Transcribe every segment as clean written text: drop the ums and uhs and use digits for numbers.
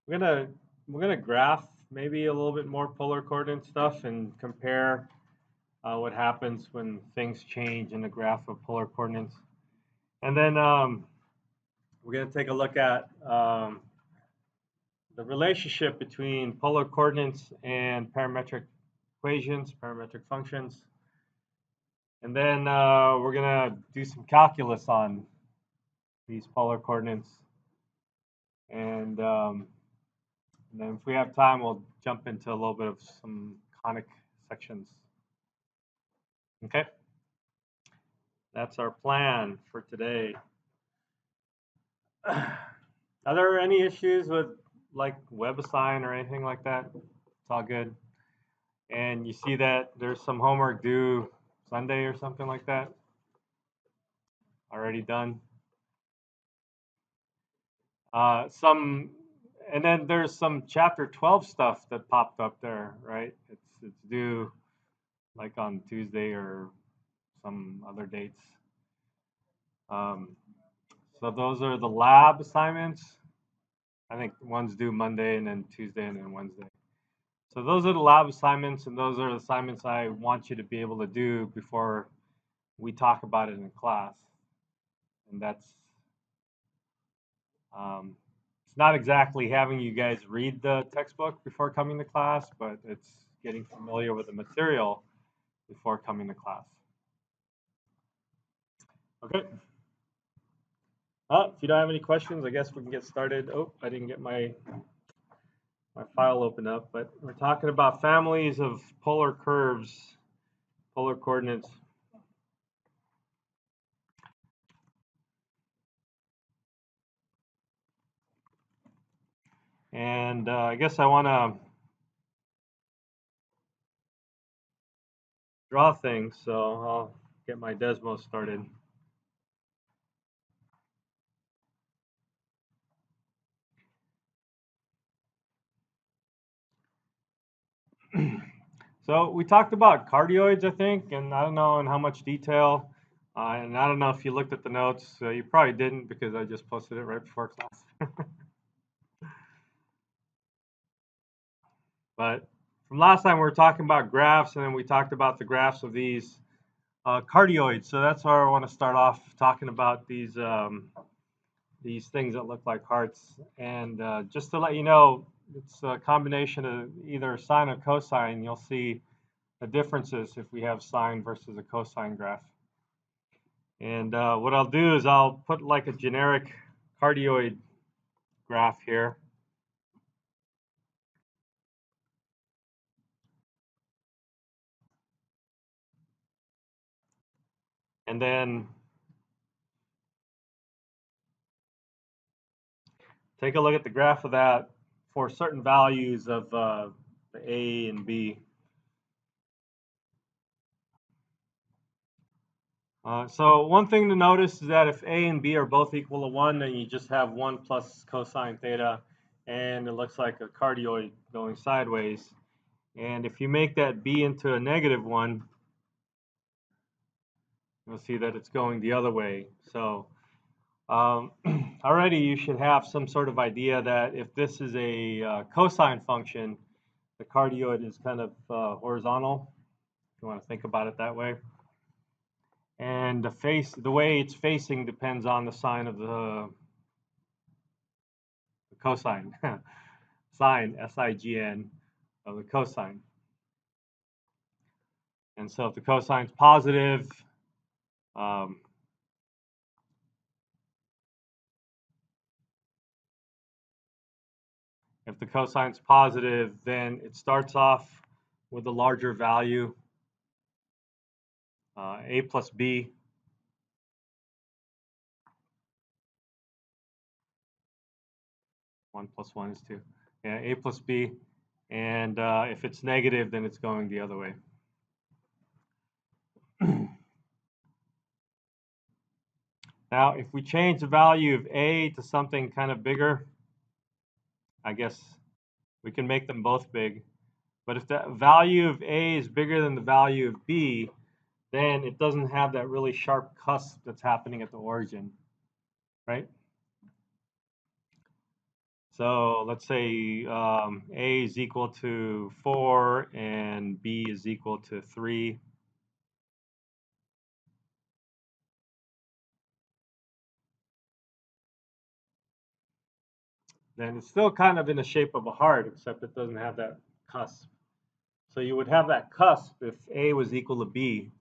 we're gonna graph maybe a little bit more polar coordinate stuff and compare what happens when things change in the graph of polar coordinates. And then we're going to take a look at the relationship between polar coordinates and parametric equations, parametric functions. And then we're going to do some calculus on these polar coordinates. And then if we have time, we'll jump into a little bit of some conic sections. Okay? That's our plan for today. Are there any issues with like WebAssign or anything like that? It's all good. And you see that there's some homework due Sunday or something like that? Already done? And then there's some chapter 12 stuff that popped up there, right? It's due like on Tuesday or some other dates. So those are the lab assignments. I think one's due Monday and then Tuesday and then Wednesday. So those are the lab assignments, and those are the assignments I want you to be able to do before we talk about it in class. And that's it's not exactly having you guys read the textbook before coming to class, but it's getting familiar with the material before coming to class. Okay. If you don't have any questions, I guess we can get started. Oh, I didn't get my file open up, but we're talking about families of polar curves, polar coordinates. And I guess I want to draw things, so I'll get my Desmos started. So we talked about cardioids, I think, and I don't know in how much detail. And I don't know if you looked at the notes. You probably didn't because I just posted it right before class. But from last time, we were talking about graphs, and then we talked about the graphs of these cardioids. So that's where I want to start off talking about these things that look like hearts. And just to let you know, it's a combination of either sine or cosine. You'll see the differences if we have sine versus a cosine graph. And what I'll do is I'll put like a generic cardioid graph here. And then take a look at the graph of that for certain values of the A and B. So one thing to notice is that if A and B are both equal to 1, then you just have 1 plus cosine theta, and it looks like a cardioid going sideways. And if you make that B into a -1, you'll see that it's going the other way. So already you should have some sort of idea that if this is a cosine function, the cardioid is kind of horizontal, if you want to think about it that way. And the way it's facing depends on the sign of the cosine, sine, S-I-G-N, of the cosine. And so if the cosine's positive, if the cosine's positive, then it starts off with a larger value, A plus B. One plus one is 2. Yeah, A plus B. And if it's negative, then it's going the other way. Now, if we change the value of A to something kind of bigger, I guess we can make them both big. But if the value of A is bigger than the value of B, then it doesn't have that really sharp cusp that's happening at the origin, right? So let's say A is equal to 4 and B is equal to 3. Then it's still kind of in the shape of a heart, except it doesn't have that cusp. So you would have that cusp if A was equal to B.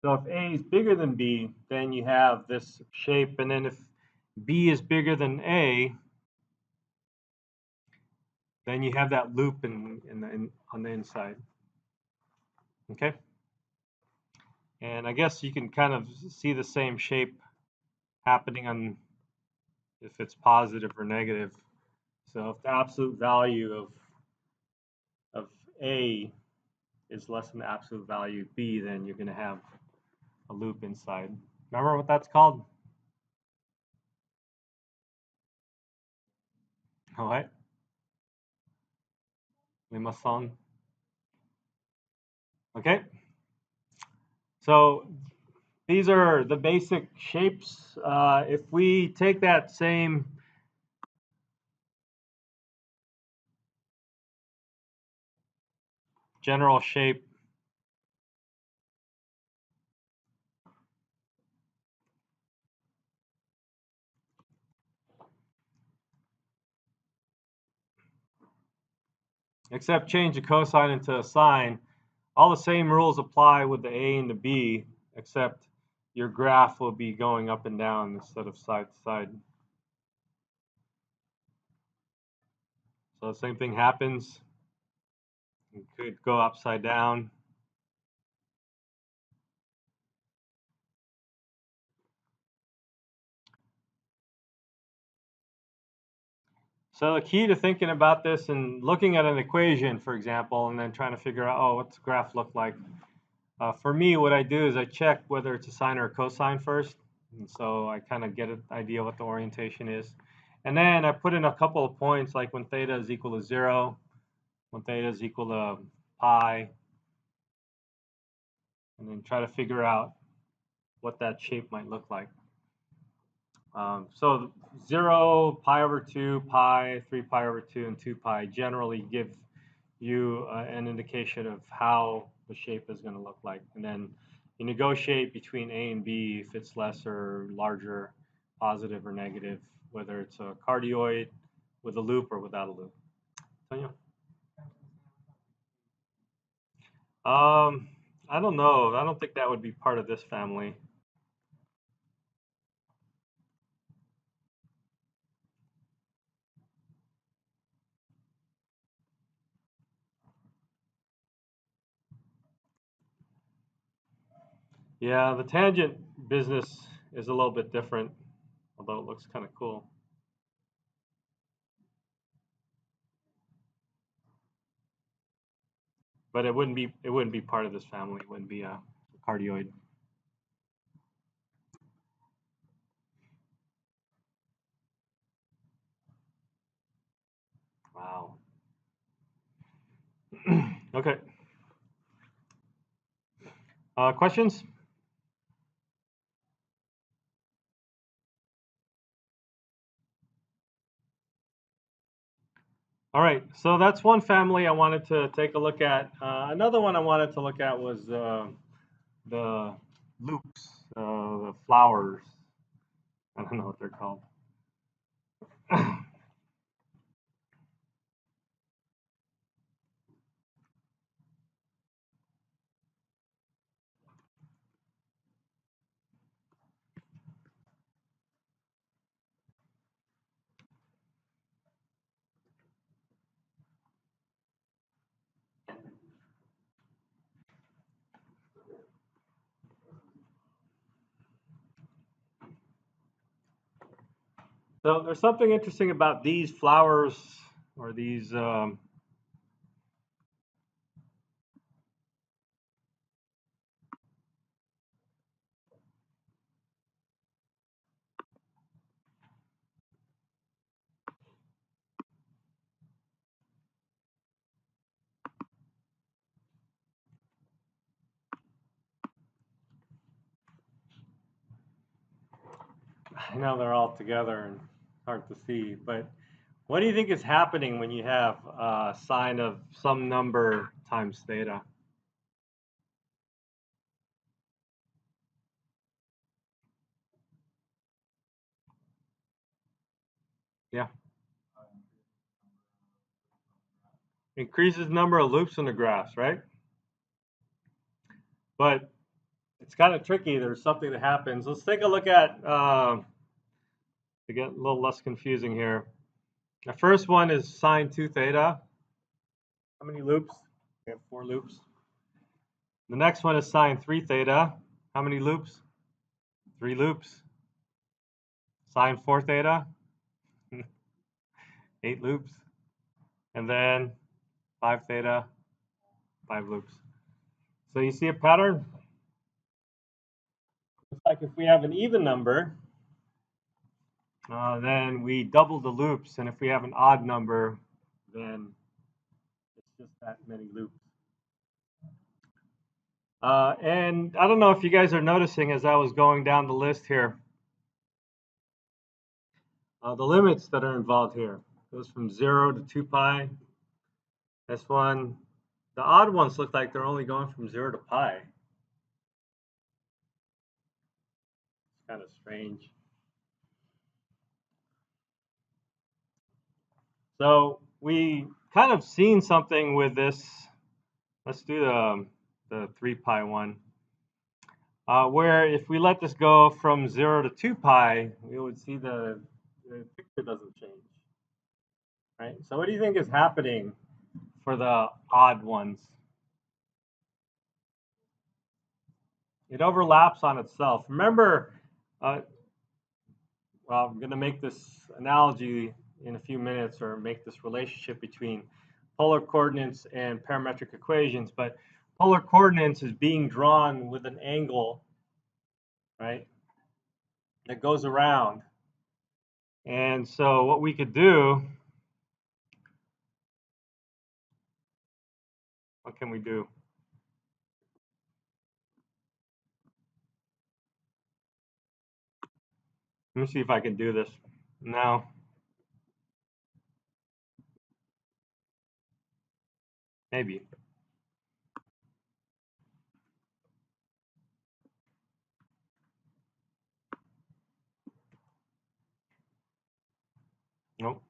So if A is bigger than B, then you have this shape. And then if B is bigger than A, then you have that loop on the inside. Okay? And I guess you can kind of see the same shape happening on if it's positive or negative. So if the absolute value of A is less than the absolute value of B, then you're going to have a loop inside. Remember what that's called? All right. Limaçon. Okay. So these are the basic shapes. If we take that same general shape except change the cosine into a sine, all the same rules apply with the A and the B, except your graph will be going up and down instead of side to side. So the same thing happens. It could go upside down. So the key to thinking about this and looking at an equation, for example, and then trying to figure out, oh, what's the graph look like? For me, what I do is I check whether it's a sine or a cosine first. And so I kind of get an idea what the orientation is. And then I put in a couple of points, like when theta is equal to 0, when theta is equal to pi, and then try to figure out what that shape might look like. So 0, pi over 2, pi, 3 pi over 2, and 2 pi generally give you an indication of how the shape is going to look like. And then you negotiate between A and B if it's less or larger, positive or negative, whether it's a cardioid with a loop or without a loop. Tanya? I don't know. I don't think that would be part of this family. Yeah, the tangent business is a little bit different, although it looks kind of cool. But it wouldn't be part of this family. It wouldn't be a cardioid. Wow. Okay. Questions? All right, so that's one family I wanted to take a look at. Another one I wanted to look at was the loops, the flowers. I don't know what they're called. So there's something interesting about these flowers or these I know they're all together and hard to see, but what do you think is happening when you have sine of some number times theta? Yeah. Increases number of loops in the graphs, right? But it's kind of tricky. There's something that happens. Let's take a look at, to get a little less confusing here. The first one is sine 2 theta. How many loops? We have 4 loops. The next one is sine 3 theta. How many loops? 3 loops. Sine 4 theta. 8 loops. And then 5 theta, 5 loops. So you see a pattern? It's like if we have an even number, then we double the loops. And if we have an odd number, then it's just that many loops. And I don't know if you guys are noticing as I was going down the list here, the limits that are involved here. Goes from 0 to 2 pi. This one, the odd ones look like they're only going from 0 to pi. It's kind of strange. So we kind of seen something with this. Let's do the 3 pi one. Where if we let this go from 0 to 2 pi, we would see the picture doesn't change. Right? So what do you think is happening for the odd ones? It overlaps on itself. Remember, well, I'm going to make this analogy in a few minutes, or make this relationship between polar coordinates and parametric equations, but polar coordinates is being drawn with an angle, right, that goes around. And so what we could do, what can we do? Let me see if I can do this. No. Maybe. Nope.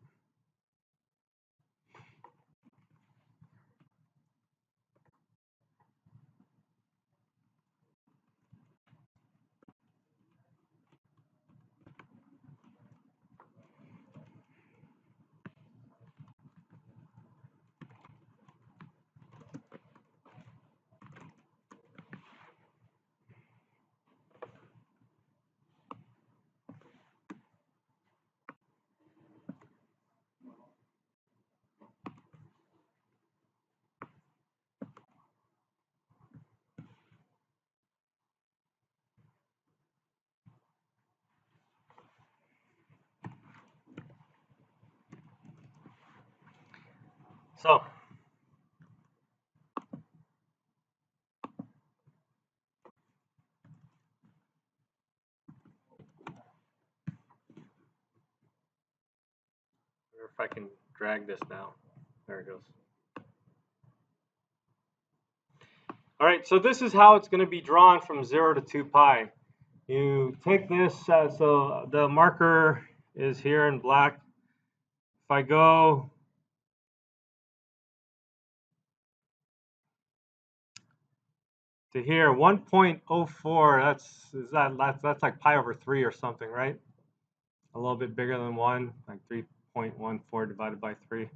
So if I can drag this now. There it goes. All right, so this is how it's going to be drawn from 0 to 2 pi. You take this, so the marker is here in black. If I go to here, 1.04, that's like pi over 3 or something, right? A little bit bigger than 1, like 3.14 divided by 3.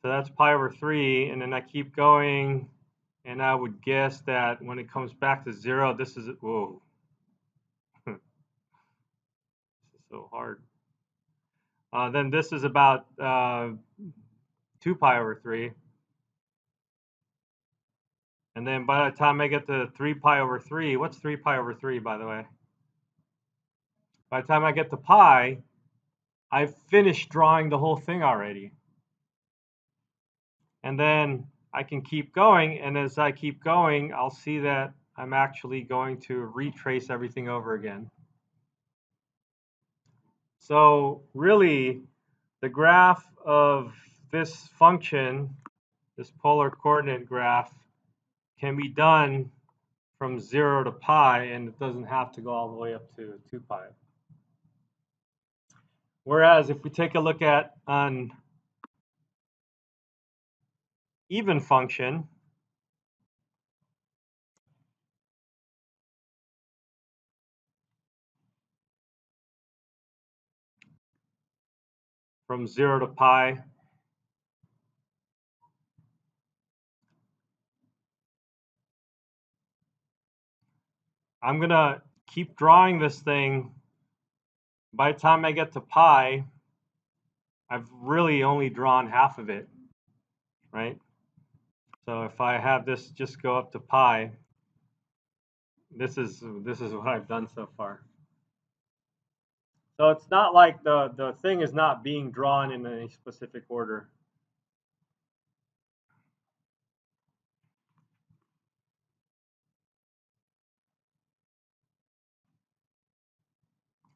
So that's pi over 3, and then I keep going, and I would guess that when it comes back to 0, this is, whoa. This is so hard. Then this is about 2 pi over 3. And then by the time I get to 3 pi over 3, what's 3 pi over 3, by the way? By the time I get to pi, I've finished drawing the whole thing already. And then I can keep going, and as I keep going, I'll see that I'm actually going to retrace everything over again. So really, the graph of this function, this polar coordinate graph, can be done from 0 to pi, and it doesn't have to go all the way up to 2 pi. Whereas if we take a look at an even function, from 0 to pi, I'm going to keep drawing this thing. By the time I get to pi, I've really only drawn half of it, right? So if I have this just go up to pi, this is what I've done so far. So it's not like the thing is not being drawn in any specific order.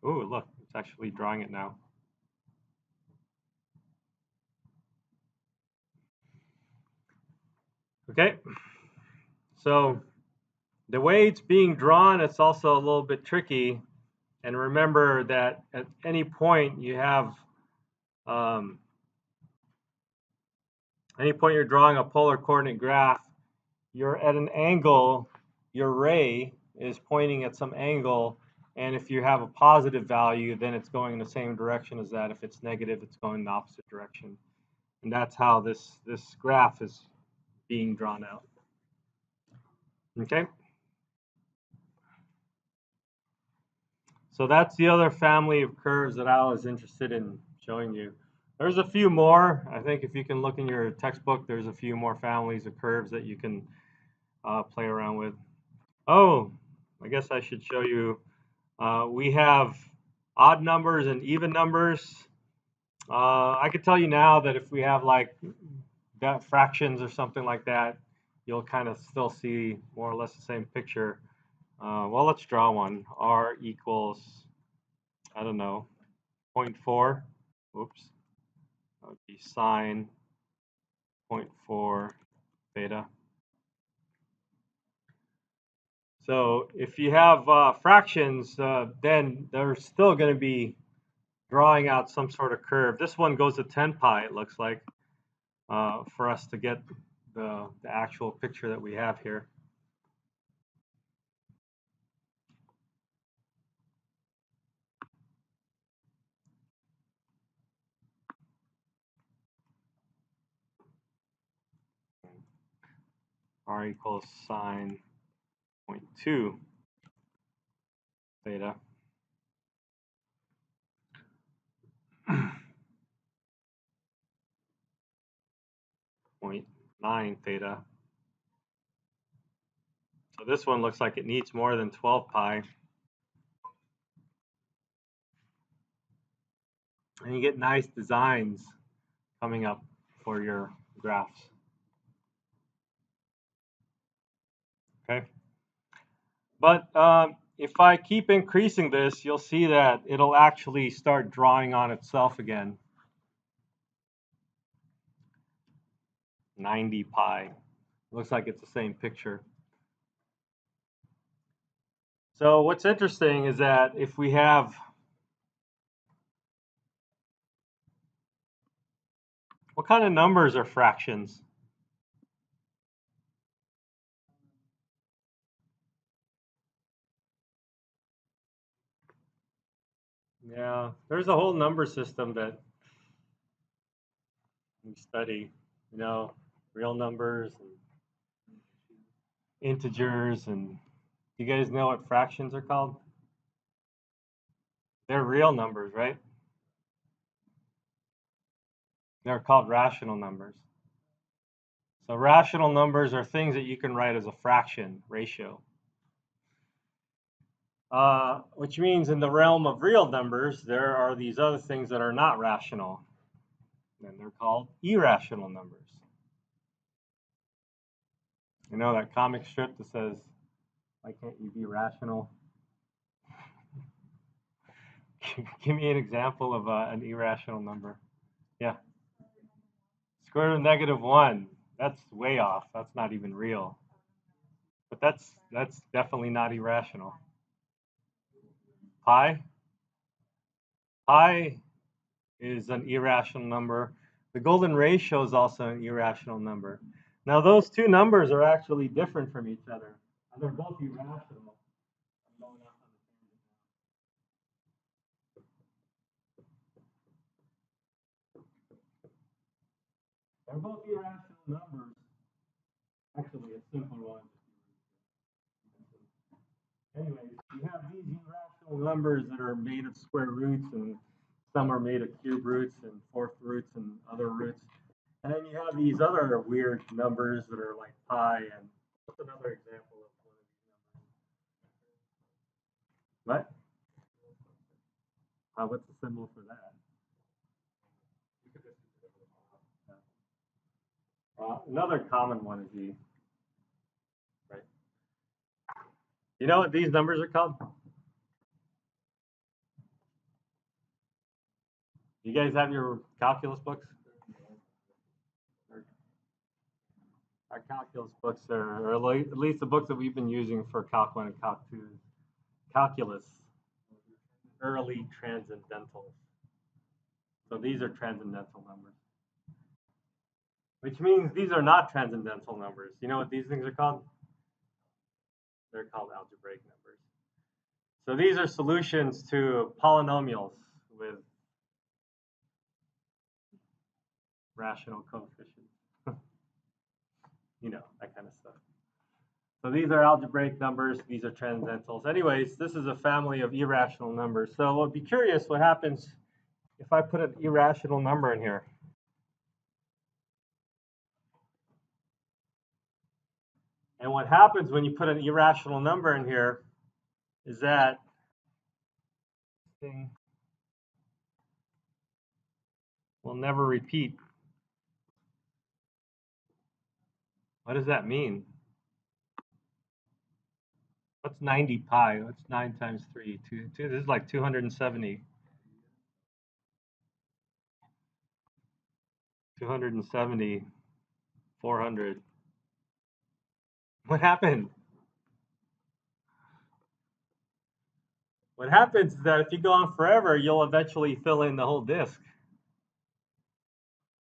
Ooh, look, it's actually drawing it now. Okay, so the way it's being drawn, it's also a little bit tricky. And remember that at any point you have, any point you're drawing a polar coordinate graph, you're at an angle, your ray is pointing at some angle, and if you have a positive value, then it's going in the same direction as that. If it's negative, it's going in the opposite direction. And that's how this graph is being drawn out. Okay? So that's the other family of curves that I was interested in showing you. There's a few more. I think if you can look in your textbook, there's a few more families of curves that you can play around with. Oh, I guess I should show you. We have odd numbers and even numbers. I could tell you now that if we have like fractions or something like that, you'll kind of still see more or less the same picture. Well, let's draw one. R equals, I don't know, 0.4. Oops. That would be sine 0.4 theta. So if you have fractions, then they're still going to be drawing out some sort of curve. This one goes to 10 pi, it looks like, for us to get the actual picture that we have here. R equals sine 0.2 theta. 0.9 theta. So this one looks like it needs more than 12 pi. And you get nice designs coming up for your graphs. Okay. But if I keep increasing this, you'll see that it'll actually start drawing on itself again. 90 pi. Looks like it's the same picture. So what's interesting is that if we have, what kind of numbers are fractions? Yeah, there's a whole number system that we study, you know, real numbers and integers, and you guys know what fractions are called? They're real numbers, right? They're called rational numbers. So rational numbers are things that you can write as a fraction ratio. Which means in the realm of real numbers, there are these other things that are not rational. And they're called irrational numbers. You know that comic strip that says, why can't you be rational? Give me an example of an irrational number. Yeah. Square root of -1. That's way off. That's not even real. But that's definitely not irrational. Pi? Pi is an irrational number. The golden ratio is also an irrational number. Now those two numbers are actually different from each other. And they're both irrational. They're both irrational numbers. Actually, a simple one. Anyways, you have these irrational numbers that are made of square roots, and some are made of cube roots and fourth roots and other roots. And then you have these other weird numbers that are like pi. And what's another example of one of these numbers? What? What's the symbol for that? Another common one is E. Right. You know what these numbers are called? You guys have your calculus books? Our calculus books are, or at least the books that we've been using for Calc 1 and Calc 2, calculus, early transcendentals. So these are transcendental numbers, which means these are not transcendental numbers. You know what these things are called? They're called algebraic numbers. So these are solutions to polynomials with rational coefficients. You know, that kind of stuff. So these are algebraic numbers. These are transcendentals. Anyways, this is a family of irrational numbers. So I'll be curious what happens if I put an irrational number in here. And what happens when you put an irrational number in here is that thing will never repeat. What does that mean? What's 90 pi? What's 9 times 3? This is like 270. 270, 400. What happened? What happens is that if you go on forever, you'll eventually fill in the whole disk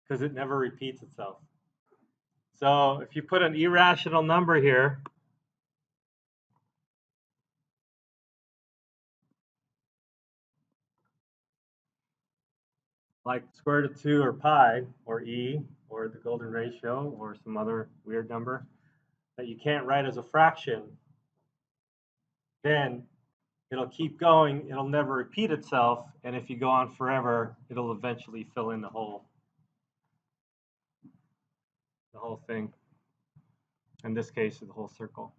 because it never repeats itself. So if you put an irrational number here, like square root of 2 or pi or e or the golden ratio or some other weird number that you can't write as a fraction, then it'll keep going. It'll never repeat itself. And if you go on forever, it'll eventually fill in the whole thing. In this case, the whole circle.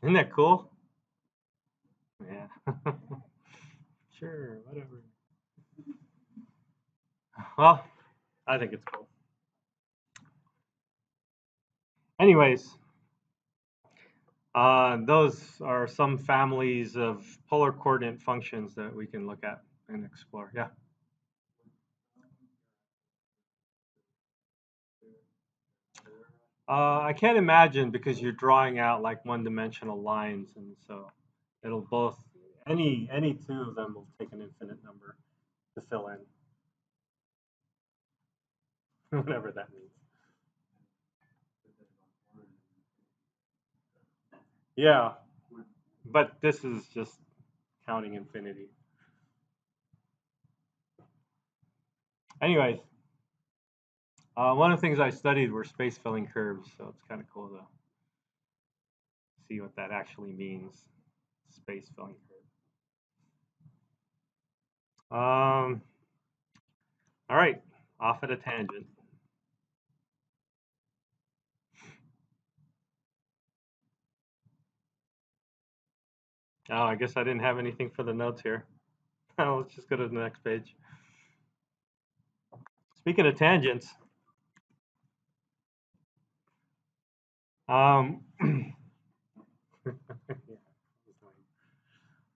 Isn't that cool? Yeah. Sure, whatever. Well, I think it's cool. Anyways, those are some families of polar coordinate functions that we can look at and explore. Yeah. I can't imagine because you're drawing out like one-dimensional lines, and so it'll both any two of them will take an infinite number to fill in, whatever that means. Yeah, but this is just counting infinity. Anyways, one of the things I studied were space filling curves, so it's kind of cool to see what that actually means, space filling curve. All right, off at a tangent. Oh, I guess I didn't have anything for the notes here. Let's just go to the next page. Speaking of tangents,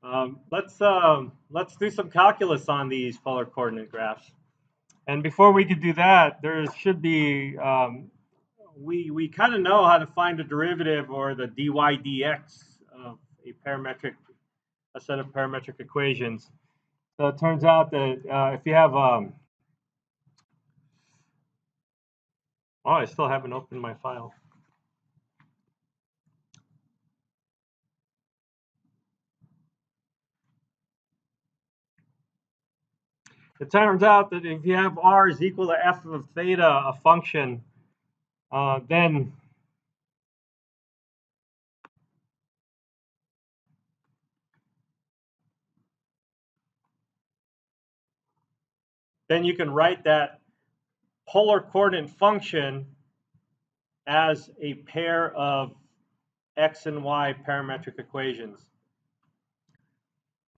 Let's do some calculus on these polar coordinate graphs. And before we could do that, there should be we kind of know how to find the derivative or the dy dx of a set of parametric equations. So it turns out that if you have oh, I still haven't opened my file. It turns out that if you have r is equal to f of theta, a function, then you can write that polar coordinate function as a pair of x and y parametric equations.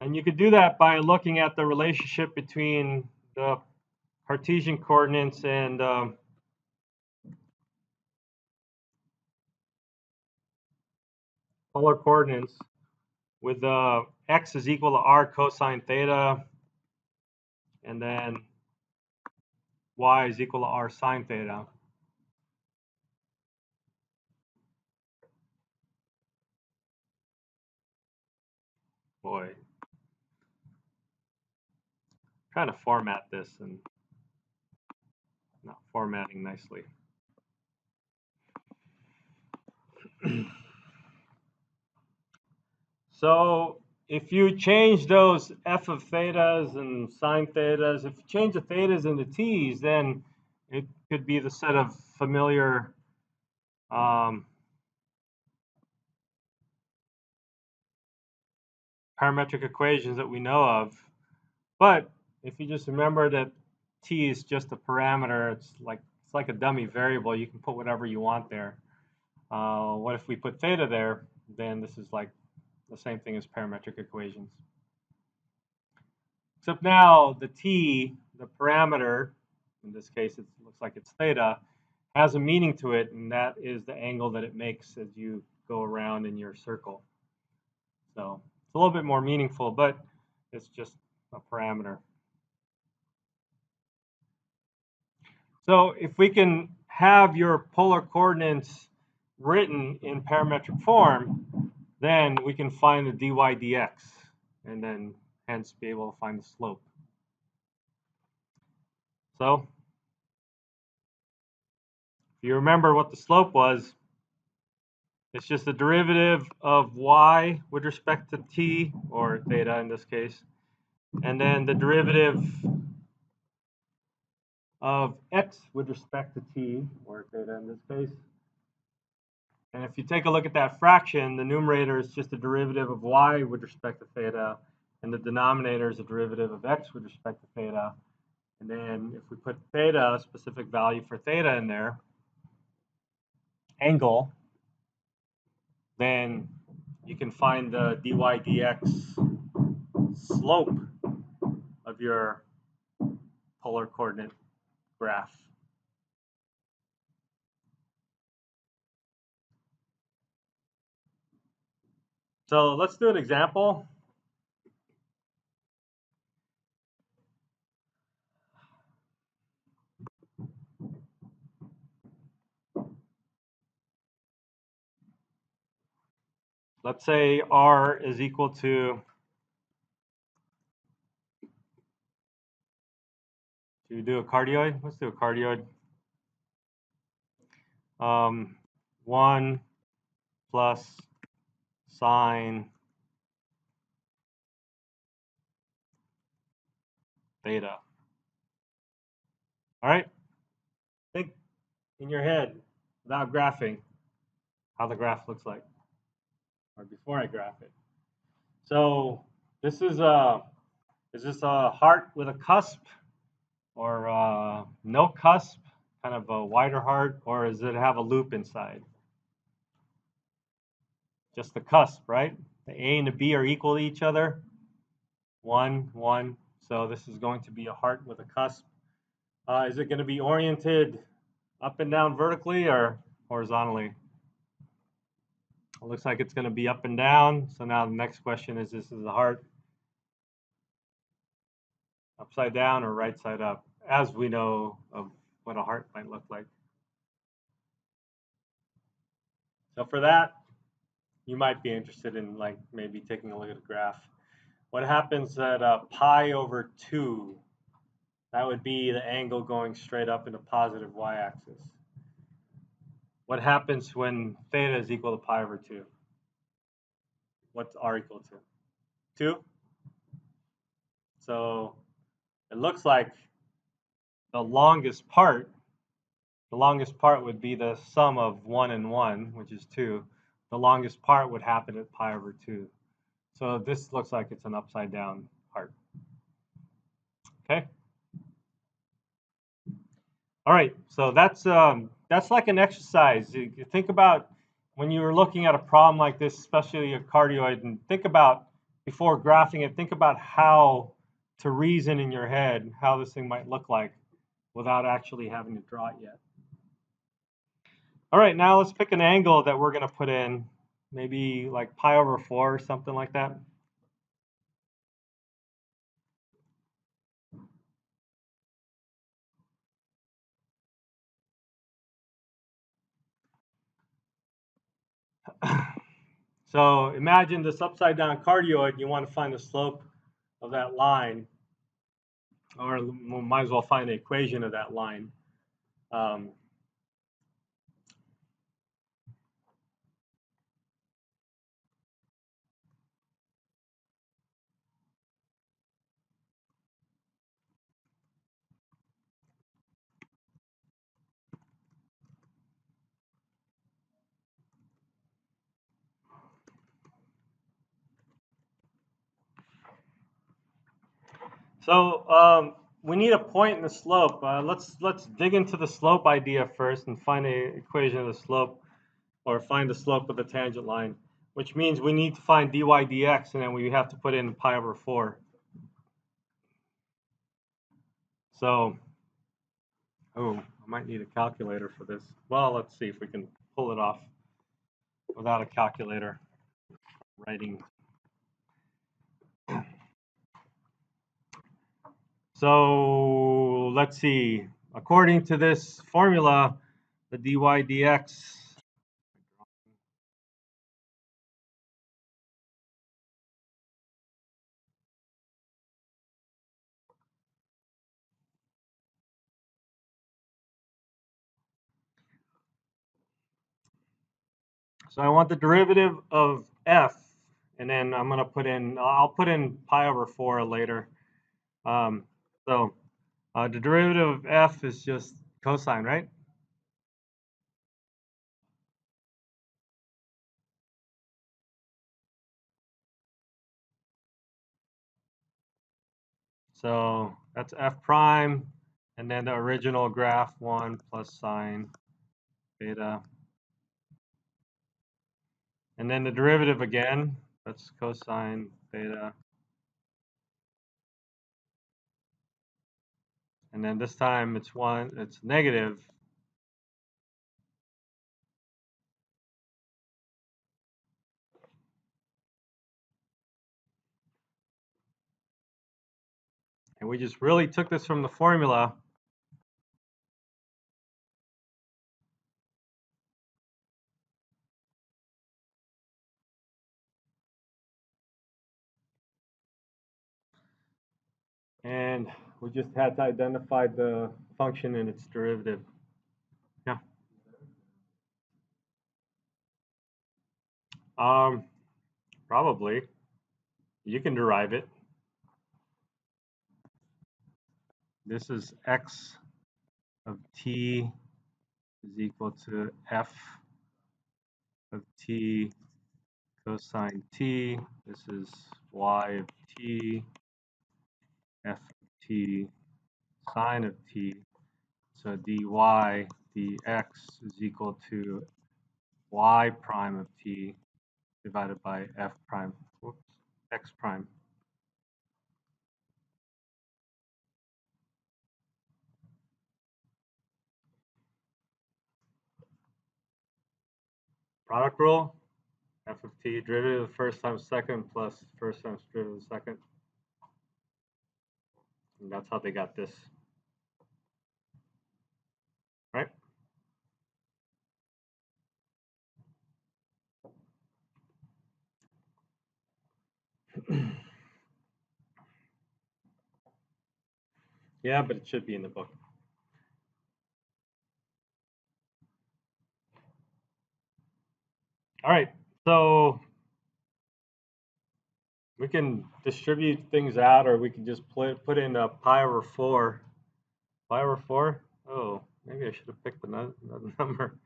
And you could do that by looking at the relationship between the Cartesian coordinates and polar coordinates with x is equal to r cosine theta, and then y is equal to r sine theta. Boy, trying to format this and not formatting nicely. So if you change those f of thetas and sine thetas, if you change the thetas into t's, then it could be the set of familiar parametric equations that we know of. But if you just remember that t is just a parameter, it's like a dummy variable. You can put whatever you want there. What if we put theta there? Then this is like the same thing as parametric equations. Except now the t, the parameter, in this case it looks like it's theta, has a meaning to it, and that is the angle that it makes as you go around in your circle. So it's a little bit more meaningful, but it's just a parameter. So if we can have your polar coordinates written in parametric form, then we can find the dy dx, and then hence be able to find the slope. So if you remember what the slope was, it's just the derivative of y with respect to t, or theta in this case, and then the derivative of x with respect to t, or theta in this case. And if you take a look at that fraction, the numerator is just the derivative of y with respect to theta, and the denominator is a derivative of x with respect to theta. And then if we put theta, a specific value for theta in there, angle, then you can find the dy dx slope of your polar coordinate graph. So let's do an example. Let's say r is equal to, should we do a cardioid? Let's do a cardioid. 1 plus sine theta. All right? Think in your head, without graphing, how the graph looks like, or before I graph it. So this is this a heart with a cusp, or no cusp, kind of a wider heart, or does it have a loop inside? Just the cusp, right? The A and the B are equal to each other. 1, 1. So this is going to be a heart with a cusp. Is it going to be oriented up and down vertically or horizontally? It looks like it's going to be up and down. So now the next question is, this is the heart upside down or right side up, as we know of what a heart might look like. So for that, you might be interested in like maybe taking a look at a graph. What happens at pi over 2? That would be the angle going straight up in the positive y-axis. What happens when theta is equal to pi over 2? What's r equal to? 2? So it looks like the longest part would be the sum of 1 and 1, which is 2. The longest part would happen at pi over 2. So this looks like it's an upside down heart. Okay. All right. So that's like an exercise. You think about when you were looking at a problem like this, especially a cardioid, and think about before graphing it. Think about how to reason in your head how this thing might look like without actually having to draw it yet. All right. Now let's pick an angle that we're going to put in, maybe like pi over 4 or something like that. So imagine this upside down cardioid. You want to find the slope of that line, or we might as well find the equation of that line. So we need a point in the slope. Let's dig into the slope idea first and find the equation of the slope, or find the slope of the tangent line, which means we need to find dy dx, and then we have to put in pi over 4. So, oh, I might need a calculator for this. Well, let's see if we can pull it off without a calculator. Writing. So let's see. According to this formula, the dy dx So I want the derivative of f, and then I'm going to put in, I'll put in pi over 4 later. So the derivative of f is just cosine, right? So that's f prime, and then the original graph 1 plus sine beta. And then the derivative again, that's cosine beta. And then this time it's negative. And we just really took this from the formula. And we just had to identify the function and its derivative. Yeah. Probably. You can derive it. This is x of t is equal to f of t cosine t. This is y of t, f of t, sine of t. So dy dx is equal to y prime of t divided by f prime, x prime. Product rule. f of t, derivative of the first times second plus first times derivative of the second. And that's how they got this. Right? Yeah, but it should be in the book. All right, so we can distribute things out, or we can just put in a pi over 4. Pi over 4? Oh, maybe I should have picked another number.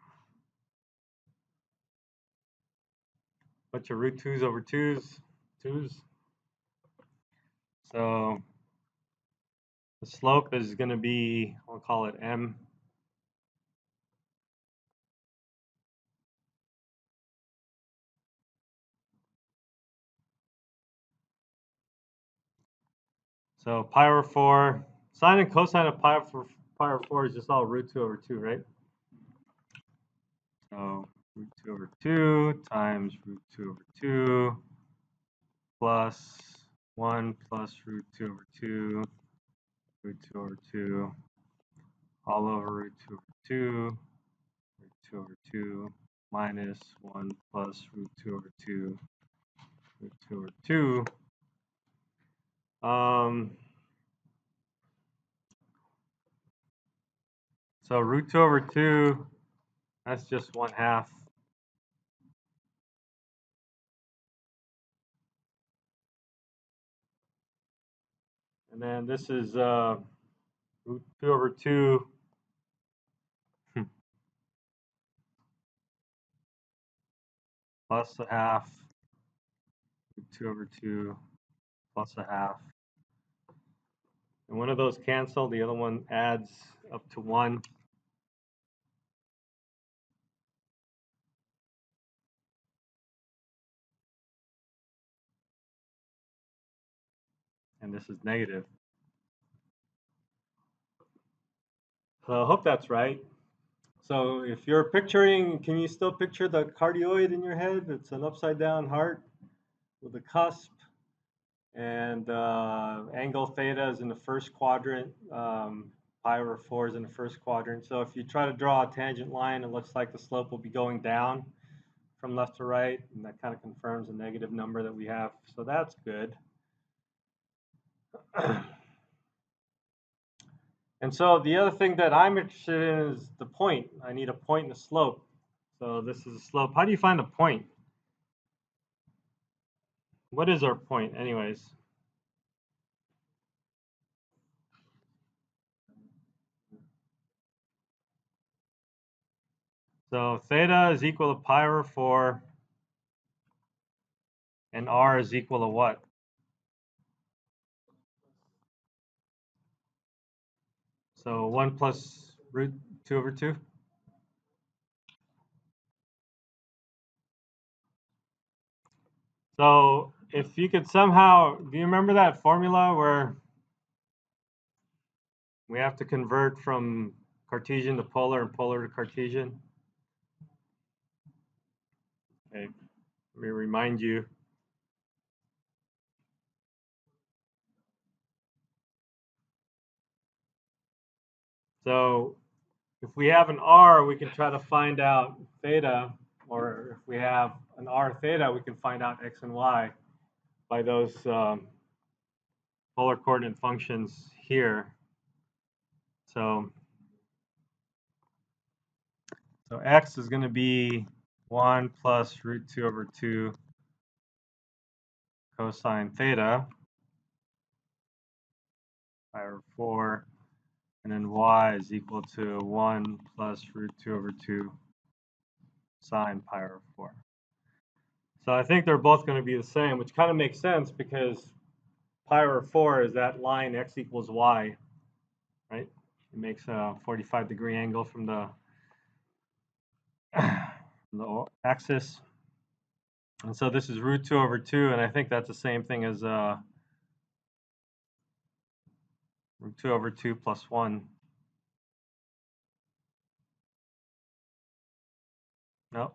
Bunch of root 2's over 2's. So the slope is going to be, I'll call it m. So pi over 4, sine and cosine of pi over 4 is just all root 2 over 2, right? So root 2 over 2 times root 2 over 2 plus 1 plus root 2 over 2, root 2 over 2, all over root 2 over 2, root 2 over 2, minus 1 plus root 2 over 2, root 2 over 2. So root 2 over 2, that's just 1/2. And then this is root 2 over 2 plus 1/2, root 2 over 2 plus 1/2. And one of those cancel, the other one adds up to 1. And this is negative. So I hope that's right. So if you're picturing, can you still picture the cardioid in your head? It's an upside down heart with a cusp, and angle theta is in the first quadrant. Pi over 4 is in the first quadrant. So if you try to draw a tangent line, it looks like the slope will be going down from left to right, and that kind of confirms the negative number that we have. So that's good. And so the other thing that I'm interested in is the point. I need a point and a slope. So this is a slope. How do you find a point? What is our point anyways? So theta is equal to pi over 4, and r is equal to what? So 1 plus root 2 over 2? So if you could somehow, do you remember that formula where we have to convert from Cartesian to polar and polar to Cartesian? Okay, let me remind you. So if we have an r, we can try to find out theta, or if we have an r theta, we can find out x and y by those polar coordinate functions here. So x is going to be 1 plus root 2 over 2 cosine theta, pi over 4, and then y is equal to 1 plus root 2 over 2 sine pi over 4. So I think they're both going to be the same, which kind of makes sense because pi over 4 is that line x equals y, right? It makes a 45-degree angle from the axis. And so this is root 2 over 2, and I think that's the same thing as root 2 over 2 plus 1. No.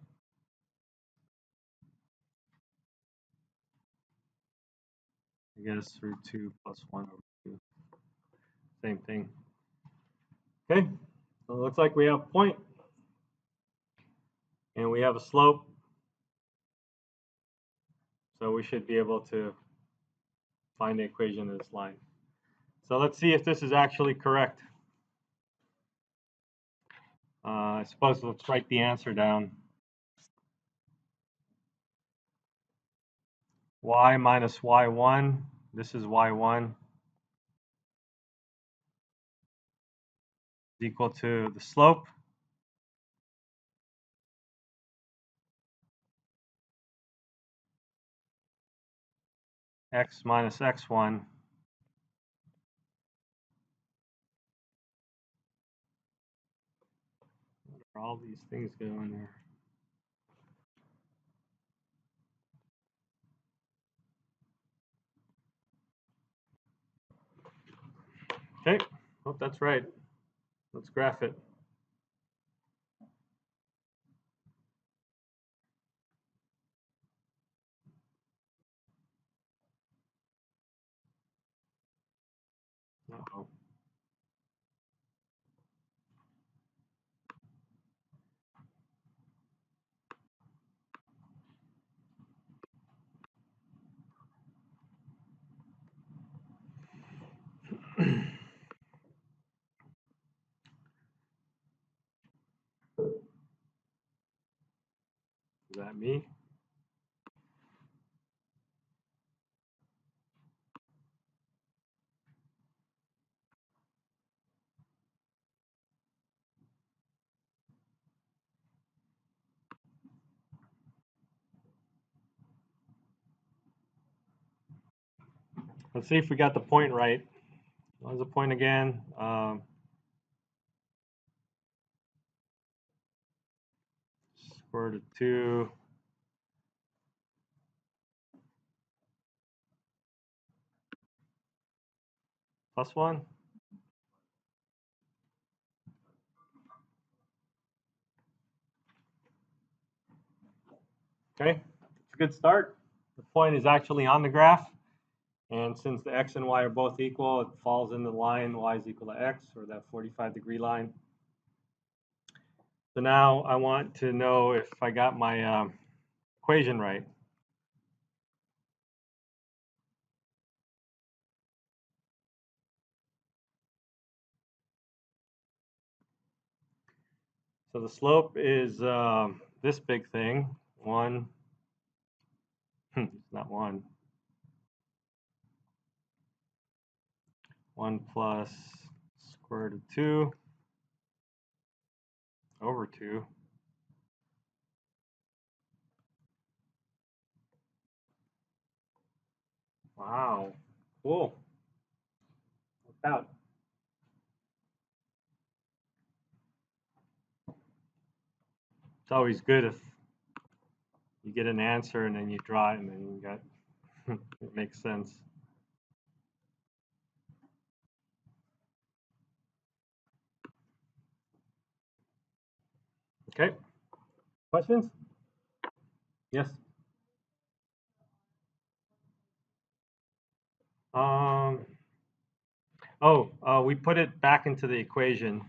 I guess root 2 plus 1 over 2. Same thing. Okay, so it looks like we have a point, and we have a slope. So we should be able to find the equation of this line. So let's see if this is actually correct. I suppose let's write the answer down. Y minus y1, this is y1, is equal to the slope, x minus x1, where all these things go in there. Okay, hope that's right. Let's graph it. Uh-oh. Is that me? Let's see if we got the point right. What was the point again? Square root of 2 plus 1. Okay, it's a good start. The point is actually on the graph. And since the x and y are both equal, it falls in the line y is equal to x, or that 45-degree line. So now I want to know if I got my equation right. So the slope is this big thing, 1, it's not 1, 1 plus square root of 2 over 2. Wow, cool. Worked out. It's always good if you get an answer and then you draw it and then you got it makes sense. Okay. Questions? Yes. We put it back into the equation.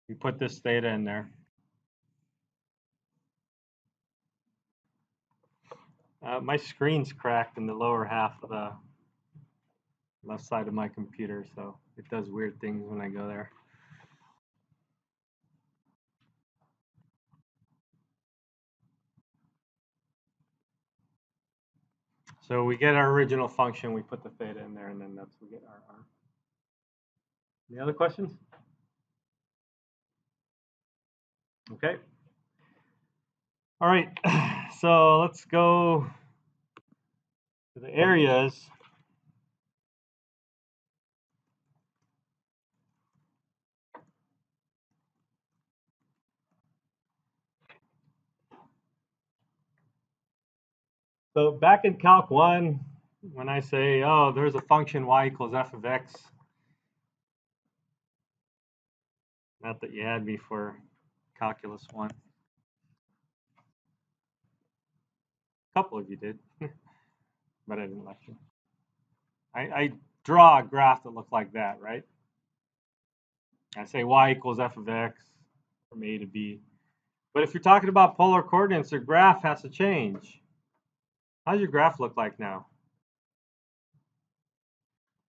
We put this theta in there. My screen's cracked in the lower half of the left side of my computer, so it does weird things when I go there. So we get our original function, we put the theta in there, and then that's we get our r. Any other questions? Okay. All right, so let's go to the areas. So back in Calc 1, when I say, oh, there's a function y equals f of x, not that you had me for Calculus 1. couple of you did, but I didn't lecture. I draw a graph that looks like that, right? I say y equals f of x from a to b. But if you're talking about polar coordinates, your graph has to change. How does your graph look like now?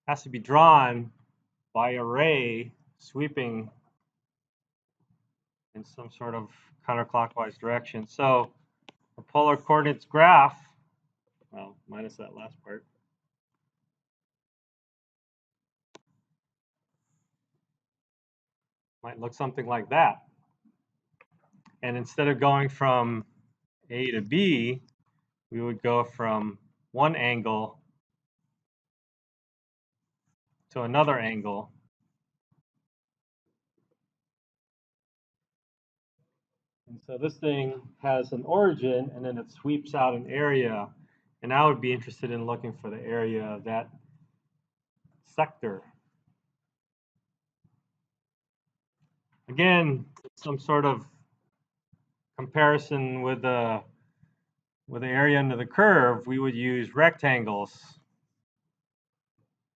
It has to be drawn by a ray sweeping in some sort of counterclockwise direction. So a polar coordinates graph, well, minus that last part, might look something like that. And instead of going from A to B, we would go from one angle to another angle. And so this thing has an origin, and then it sweeps out an area. And I would be interested in looking for the area of that sector. Again, some sort of comparison with the area under the curve, we would use rectangles.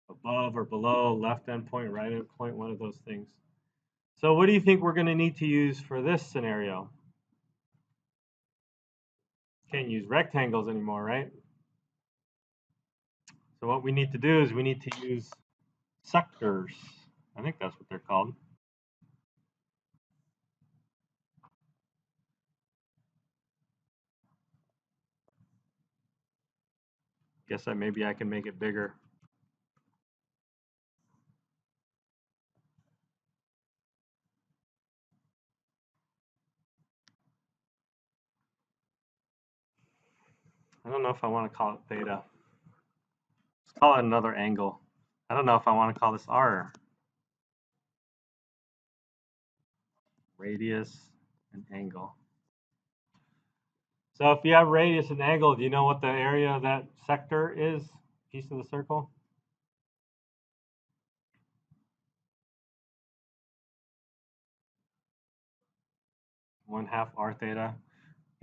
Above or below, left endpoint, right endpoint, one of those things. So what do you think we're going to need to use for this scenario? Can't use rectangles anymore, right? So what we need to do is we need to use sectors. I think that's what they're called. Guess maybe I can make it bigger. I don't know if I want to call it theta. Let's call it another angle. I don't know if I want to call this r. Radius and angle. So if you have radius and angle, do you know what the area of that sector is? Piece of the circle? One half r theta.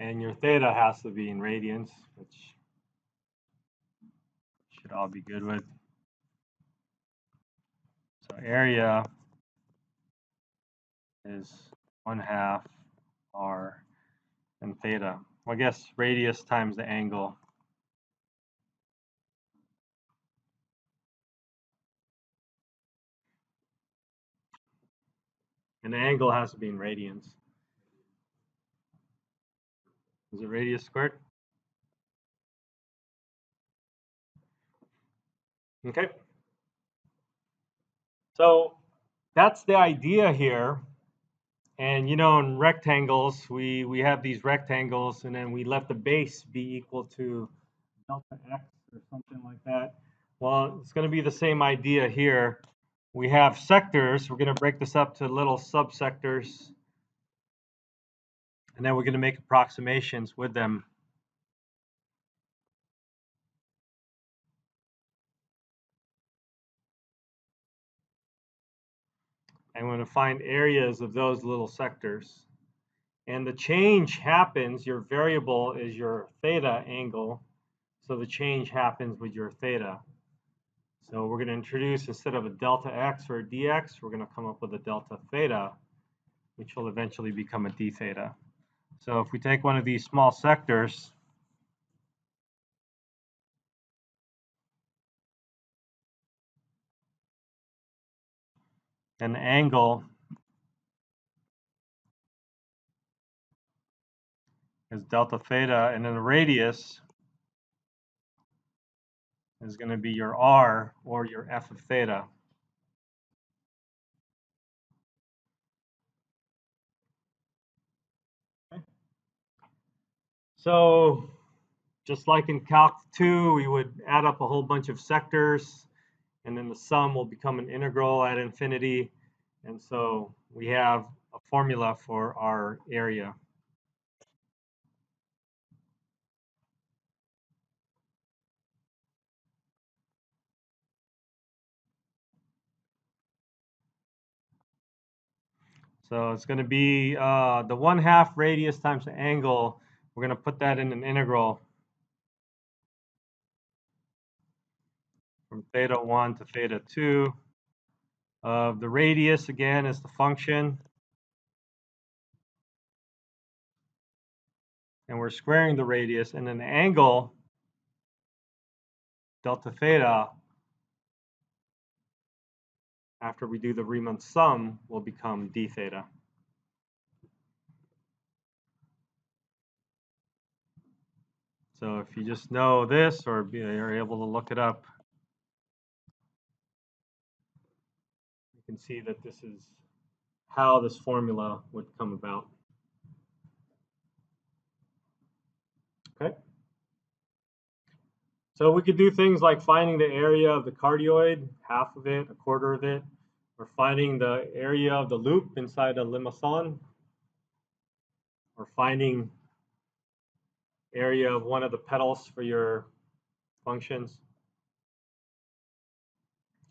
And your theta has to be in radians, which should all be good with. So area is 1/2 r and theta. Well, I guess radius times the angle. And the angle has to be in radians. Is it radius squared? Okay. So that's the idea here. And you know, in rectangles, we have these rectangles, and then we let the base be equal to delta x or something like that. Well, it's going to be the same idea here. We have sectors. We're going to break this up to little subsectors, and then we're going to make approximations with them. And we're going to find areas of those little sectors. And the change happens, your variable is your theta angle, so the change happens with your theta. So we're going to introduce, instead of a delta x or a dx, we're going to come up with a delta theta, which will eventually become a d theta. So if we take one of these small sectors, then the angle is delta theta, and then the radius is going to be your r, or your f of theta. Okay. So just like in Calc 2, we would add up a whole bunch of sectors, and then the sum will become an integral at infinity. And so we have a formula for our area. So it's going to be the 1/2 radius times the angle. We're going to put that in an integral. from theta 1 to theta 2 of the radius, again, is the function. And we're squaring the radius, and then the angle, delta theta, after we do the Riemann sum, will become d theta. So if you just know this, or you're able to look it up, you can see that this is how this formula would come about. Okay. So we could do things like finding the area of the cardioid, half of it, a quarter of it, or finding the area of the loop inside a limaçon, or finding area of one of the petals for your functions.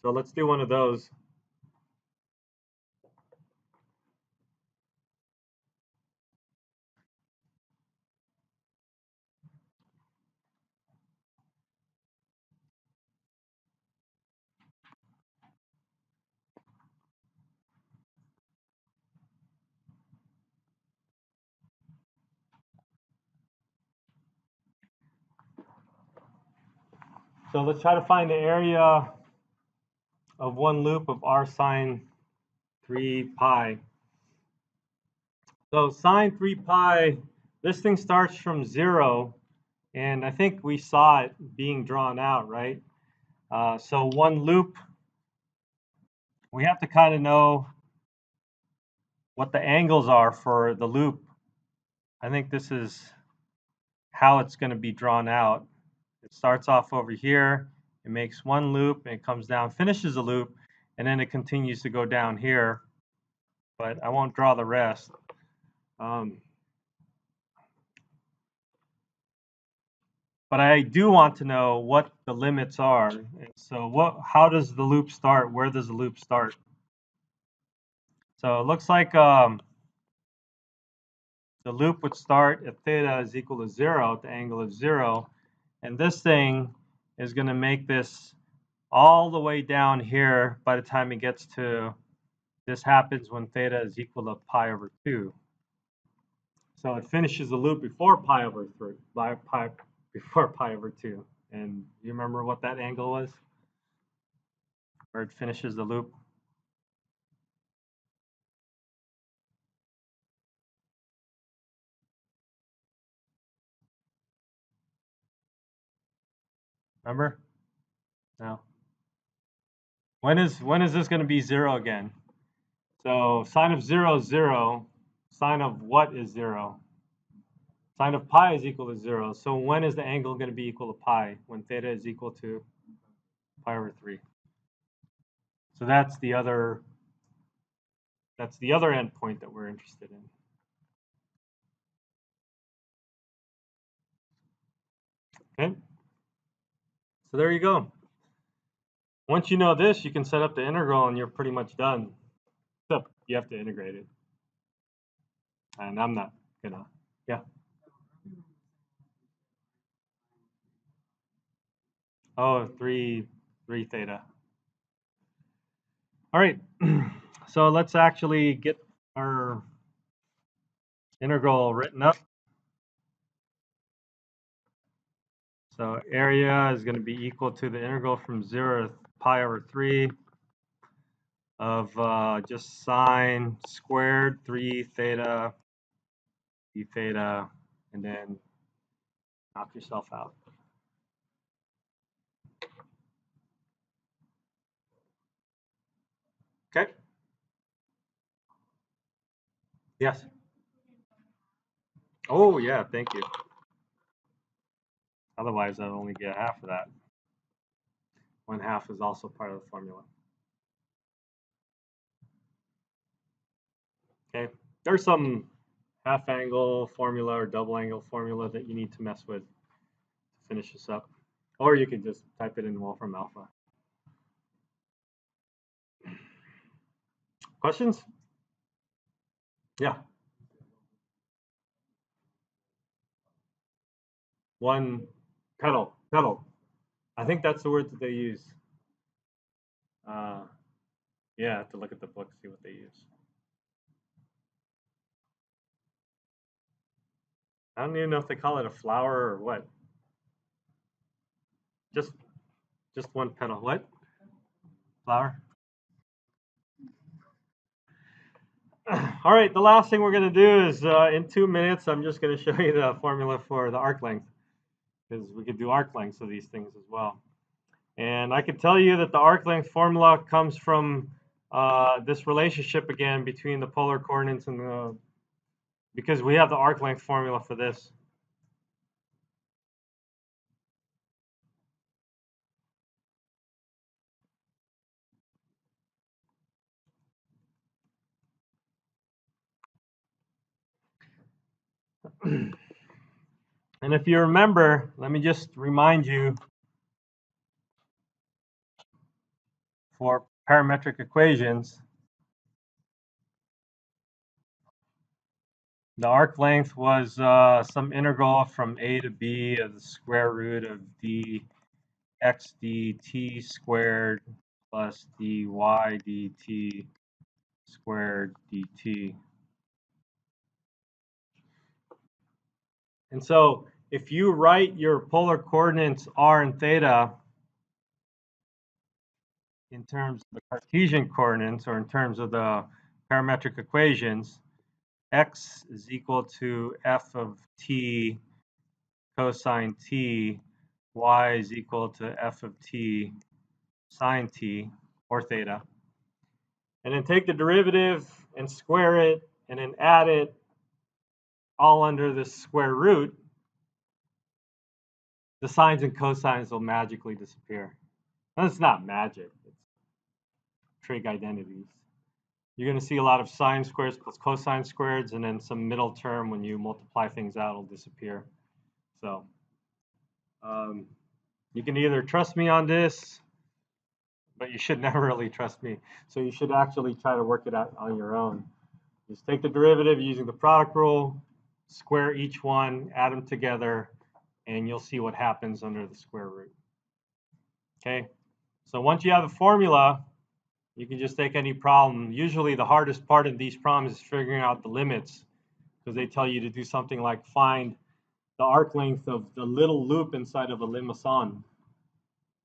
So let's do one of those. So let's try to find the area of one loop of r sine 3 pi. So sine 3 pi, this thing starts from 0, and I think we saw it being drawn out, right? So one loop, we have to kind of know what the angles are for the loop. I think this is how it's going to be drawn out. It starts off over here, it makes one loop, and it comes down, finishes a loop, and then it continues to go down here. But I won't draw the rest. But I do want to know what the limits are. And so how does the loop start? Where does the loop start? So it looks like the loop would start at theta is equal to 0 at the angle of 0. And this thing is going to make this all the way down here by the time it gets to, this happens when theta is equal to pi over 2. So it finishes the loop before pi over 3, before pi over 2. And you remember what that angle was? Where it finishes the loop? Remember? No. When is this going to be 0 again? So sine of 0 is 0. Sine of what is 0? Sine of pi is equal to 0. So when is the angle going to be equal to pi? When theta is equal to pi over 3. So that's the other endpoint that we're interested in. Okay. So there you go. Once you know this, you can set up the integral and you're pretty much done. Except you have to integrate it. And I'm not gonna. Yeah. Oh, 3 theta. All right. So let's actually get our integral written up. So area is going to be equal to the integral from 0 to pi over 3 of just sine squared 3 theta d theta, and then knock yourself out. Okay? Yes? Oh, yeah, thank you. Otherwise, I'd only get half of that. 1/2 is also part of the formula. Okay? There's some half angle formula or double angle formula that you need to mess with to finish this up. Or you can just type it in Wolfram Alpha. Questions? Yeah. One petal. I think that's the word that they use. Yeah, I have to look at the book, see what they use. I don't even know if they call it a flower or what. Just one petal. What? Flower? All right, the last thing we're going to do is in 2 minutes, I'm just going to show you the formula for the arc length, because we could do arc lengths of these things as well. And I can tell you that the arc length formula comes from this relationship again between the polar coordinates and the, because we have the arc length formula for this. And if you remember, let me just remind you, for parametric equations, the arc length was some integral from a to b of the square root of d x dt squared plus dy dt squared dt. And so if you write your polar coordinates r and theta in terms of the Cartesian coordinates or in terms of the parametric equations, x is equal to f of t cosine t, y is equal to f of t sine t, or theta. And then take the derivative and square it, and then add it all under the square root. The sines and cosines will magically disappear. And it's not magic, it's trig identities. You're going to see a lot of sine squares plus cosine squareds, and then some middle term when you multiply things out will disappear. So you can either trust me on this, but you should never really trust me. So you should actually try to work it out on your own. Just take the derivative using the product rule, square each one, add them together, and you'll see what happens under the square root. Okay, so once you have the formula, you can just take any problem. Usually the hardest part of these problems is figuring out the limits, because they tell you to do something like find the arc length of the little loop inside of a limousin.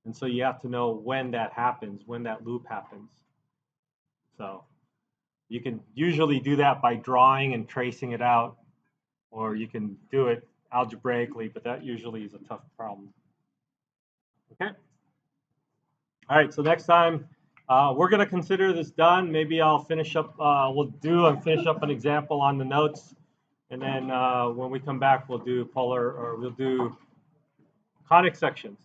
And so you have to know when that happens, when that loop happens. So you can usually do that by drawing and tracing it out, or you can do it algebraically, but that usually is a tough problem. Okay. All right, so next time we're going to consider this done. Maybe I'll finish up, finish up an example on the notes. And then when we come back, we'll do polar, or we'll do conic sections.